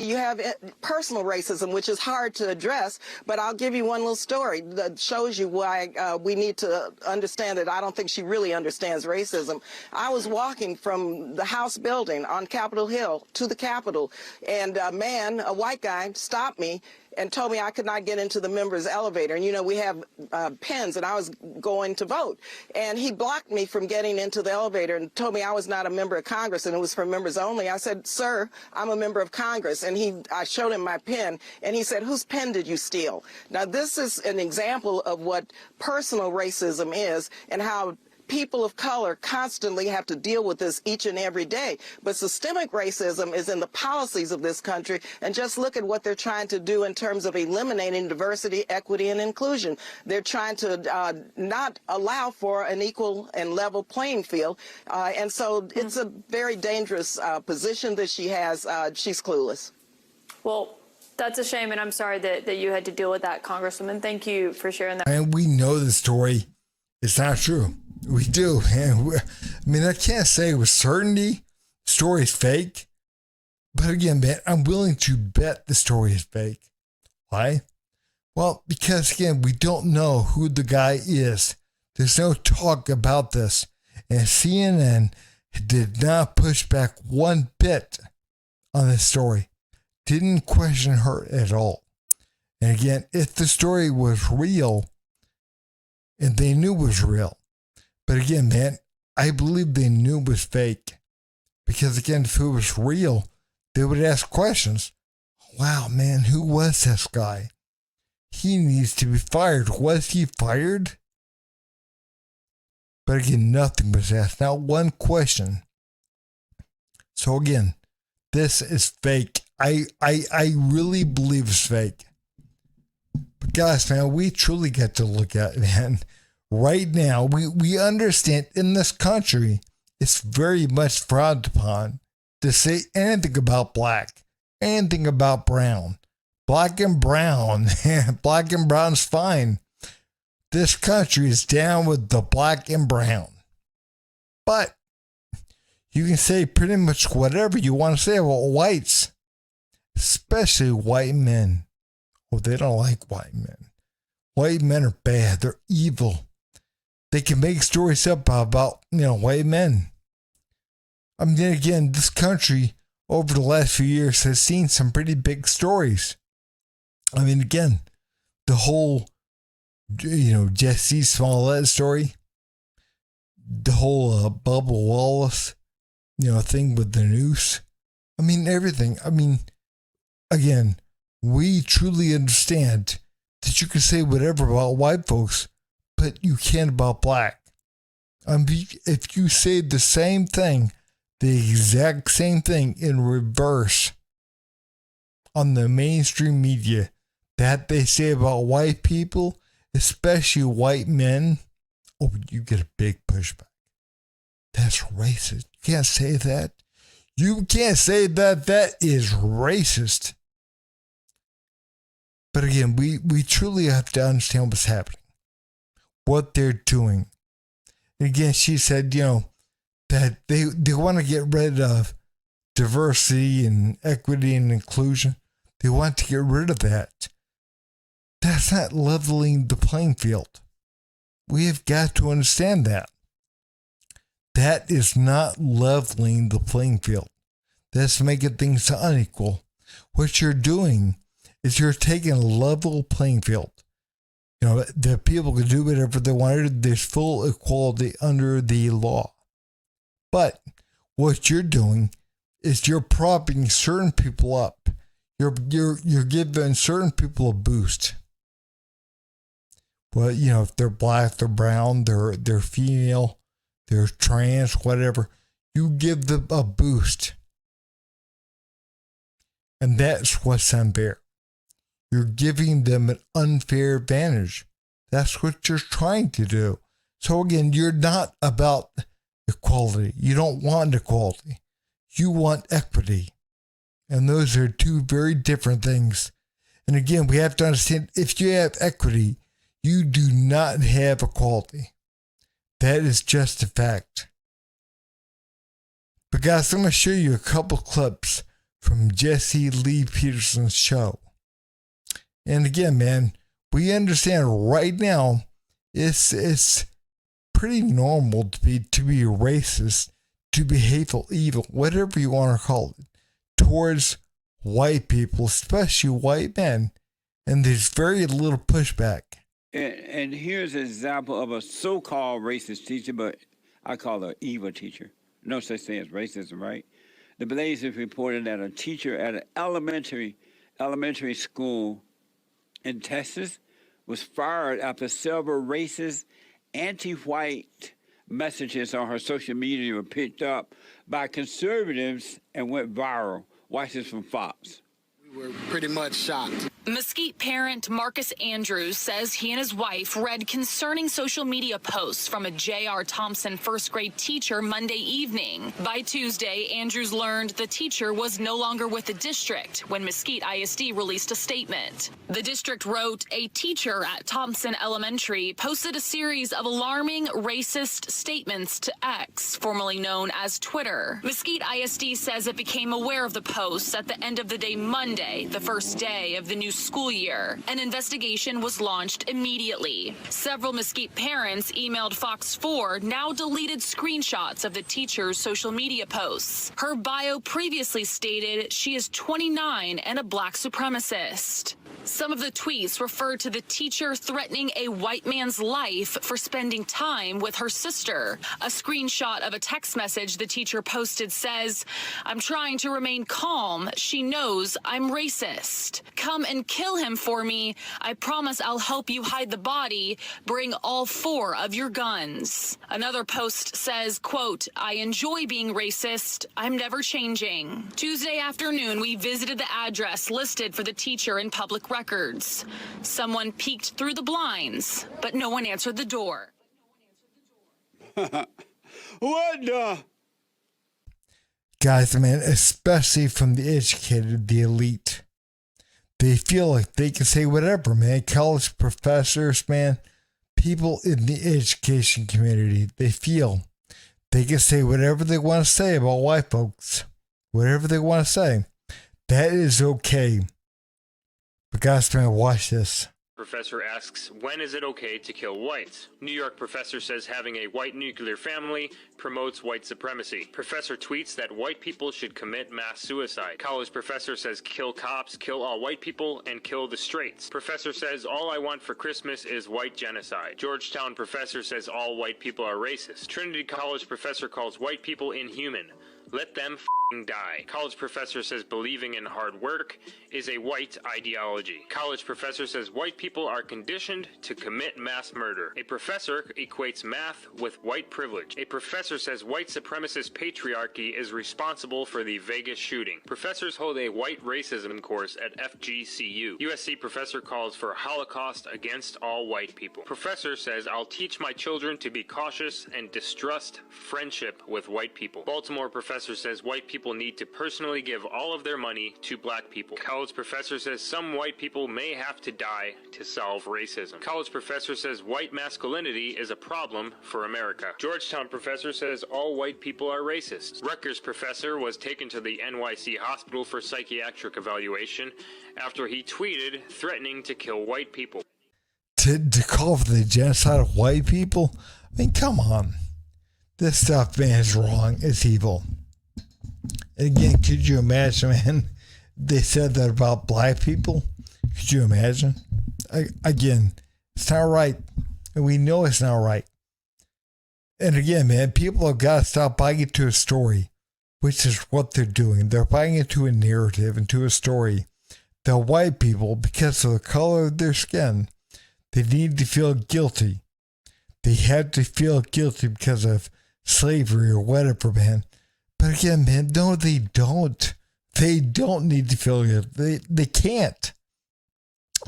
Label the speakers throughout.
Speaker 1: you have personal racism, which is hard to address, but I'll give you one little story that shows you why we need to understand that I don't think she really understands racism. I was walking from the House building on Capitol Hill to the Capitol, and a man, a white guy, stopped me and told me I could not get into the members' elevator. And, you know, we have pens, and I was going to vote. And he blocked me from getting into the elevator and told me I was not a member of Congress and it was for members only. I said, sir, I'm a member of Congress. And I showed him my pen, and he said, whose pen did you steal? Now, this is an example of what personal racism is and how people of color constantly have to deal with this each and every day. But systemic racism is in the policies of this country, and just look at what they're trying to do in terms of eliminating diversity, equity, and inclusion. They're trying to not allow for an equal and level playing field, and so it's a very dangerous position that she has. She's clueless.
Speaker 2: Well, that's a shame, and I'm sorry that you had to deal with that, Congresswoman. Thank you for sharing that.
Speaker 3: And we know the story is not true. We do. And I mean, I can't say with certainty the story is fake. But again, man, I'm willing to bet the story is fake. Why? Well, because again, we don't know who the guy is. There's no talk about this. And CNN did not push back one bit on this story. Didn't question her at all. And again, if the story was real, and they knew it was real, but again, man, I believe they knew it was fake. Because again, if it was real, they would ask questions. Wow, man, who was this guy? He needs to be fired. Was he fired? But again, nothing was asked. Not one question. So again, this is fake. I really believe it's fake. But guys, man, we truly get to look at it, man. Right now, we understand in this country, it's very much frowned upon to say anything about black, anything about brown. Black and brown, black and brown's fine. This country is down with the black and brown. But you can say pretty much whatever you want to say about whites, especially white men. Oh, they don't like white men. White men are bad. They're evil. They can make stories up about, white men. I mean, again, this country over the last few years has seen some pretty big stories. I mean, again, the whole, Jesse Smollett story, the whole Bubba Wallace, thing with the noose. I mean, everything. I mean, again, we truly understand that you can say whatever about white folks, but you can't about black. If you say the same thing, the exact same thing in reverse on the mainstream media that they say about white people, especially white men, you get a big pushback. That's racist. You can't say that. You can't say that. That is racist. But again, we truly have to understand what's happening, what they're doing. And again, she said, that they want to get rid of diversity and equity and inclusion. They want to get rid of that. That's not leveling the playing field. We have got to understand that. That is not leveling the playing field. That's making things unequal. What you're doing is you're taking a level playing field. The people can do whatever they want to do. There's full equality under the law. But what you're doing is you're propping certain people up. You're giving certain people a boost. Well, if they're black, they're brown, they're female, they're trans, whatever, you give them a boost. And that's what's unfair. You're giving them an unfair advantage. That's what you're trying to do. So again, you're not about equality. You don't want equality. You want equity. And those are two very different things. And again, we have to understand, if you have equity, you do not have equality. That is just a fact. But guys, I'm going to show you a couple clips from Jesse Lee Peterson's show. And again, man, we understand right now it's pretty normal to be racist, to be hateful, evil, whatever you want to call it, towards white people, especially white men. And there's very little pushback.
Speaker 4: And here's an example of a so-called racist teacher, but I call her evil teacher. No such thing as racism, right? The Blaze has reported that a teacher at an elementary school in Texas was fired after several racist, anti-white messages on her social media were picked up by conservatives and went viral. Watch this from Fox.
Speaker 5: We were pretty much shocked.
Speaker 6: Mesquite parent Marcus Andrews says he and his wife read concerning social media posts from a J.R. Thompson first grade teacher Monday evening. By Tuesday, Andrews learned the teacher was no longer with the district when Mesquite ISD released a statement. The district wrote, a teacher at Thompson Elementary posted a series of alarming racist statements to X, formerly known as Twitter. Mesquite ISD says it became aware of the posts at the end of the day Monday, the first day of the new school year. An investigation was launched immediately. Several Mesquite parents emailed Fox 4 now deleted screenshots of the teacher's social media posts. Her bio previously stated she is 29 and a black supremacist. Some of the tweets referred to the teacher threatening a white man's life for spending time with her sister. A screenshot of a text message the teacher posted says, I'm trying to remain calm. She knows I'm racist. Come and kill him for me. I promise I'll help you hide the body. Bring all 4 of your guns. Another post says, quote, I enjoy being racist. I'm never changing. Tuesday afternoon, we visited the address listed for the teacher in public records. Someone peeked through the blinds, but no one answered the door.
Speaker 4: What the?
Speaker 3: Guys, man, especially from the educated, the elite, they feel like they can say whatever, man. College professors, man, people in the education community, they feel they can say whatever they want to say about white folks. Whatever they want to say. That is okay. But guys, man, watch this.
Speaker 7: Professor asks, when is it okay to kill whites? New York professor says having a white nuclear family promotes white supremacy. Professor tweets that white people should commit mass suicide. College professor says kill cops, kill all white people, and kill the straights. Professor says all I want for Christmas is white genocide. Georgetown professor says all white people are racist. Trinity College professor calls white people inhuman. Let them die. College professor says believing in hard work is a white ideology. College professor says white people are conditioned to commit mass murder. A professor equates math with white privilege. A professor says white supremacist patriarchy is responsible for the Vegas shooting. Professors hold a white racism course at FGCU. USC professor calls for Holocaust against all white people. Professor says I'll teach my children to be cautious and distrust friendship with white people. Baltimore professor says white people need to personally give all of their money to black people. College professor says some white people may have to die to solve racism. College professor says white masculinity is a problem for America. Georgetown professor says all white people are racist. Rutgers professor was taken to the NYC hospital for psychiatric evaluation after he tweeted threatening to kill white people.
Speaker 3: To call for the genocide of white people? I mean, come on. This stuff, man, is wrong. It's evil. And again, could you imagine, man, they said that about black people? Could you imagine? Again, it's not right. And we know it's not right. And again, man, people have got to stop buying into a story, which is what they're doing. They're buying into a narrative, into a story that white people, because of the color of their skin, they need to feel guilty. They have to feel guilty because of slavery or whatever, man. But again, man, no, they don't. They don't need to feel guilty. They can't.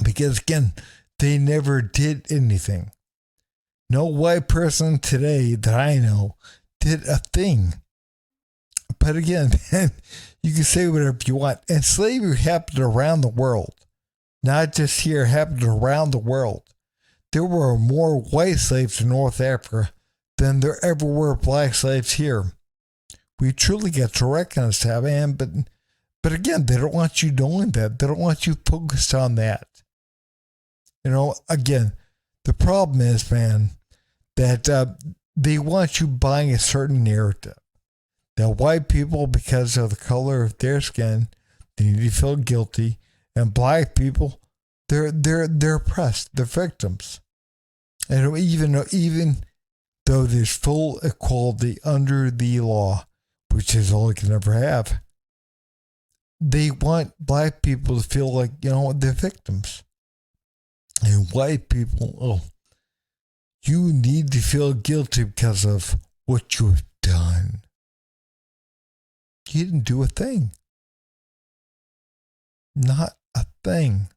Speaker 3: Because again, they never did anything. No white person today that I know did a thing. But again, man, you can say whatever you want. And slavery happened around the world. Not just here, it happened around the world. There were more white slaves in North Africa than there ever were black slaves here. We truly get to recognize that, man, but But again, they don't want you knowing that. They don't want you focused on that. You know, again, the problem is, man, that they want you buying a certain narrative. That white people, because of the color of their skin, they need to feel guilty. And black people, they're oppressed. They're victims. And even though there's full equality under the law, which is all you can ever have, they want black people to feel like, you know, they're victims. And white people, oh, you need to feel guilty because of what you have done. You didn't do a thing. Not a thing.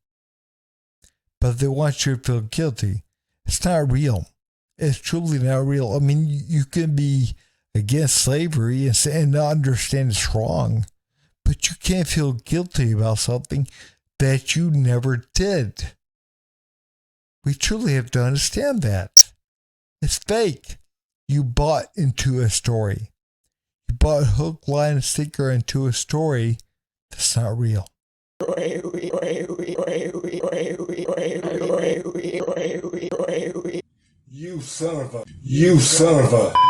Speaker 3: But they want you to feel guilty. It's not real. It's truly not real. I mean, you can be against slavery and not understand it's wrong, but you can't feel guilty about something that you never did. We truly have to understand that. It's fake. You bought into a story. You bought hook, line, and sinker into a story that's not real.
Speaker 8: You son of a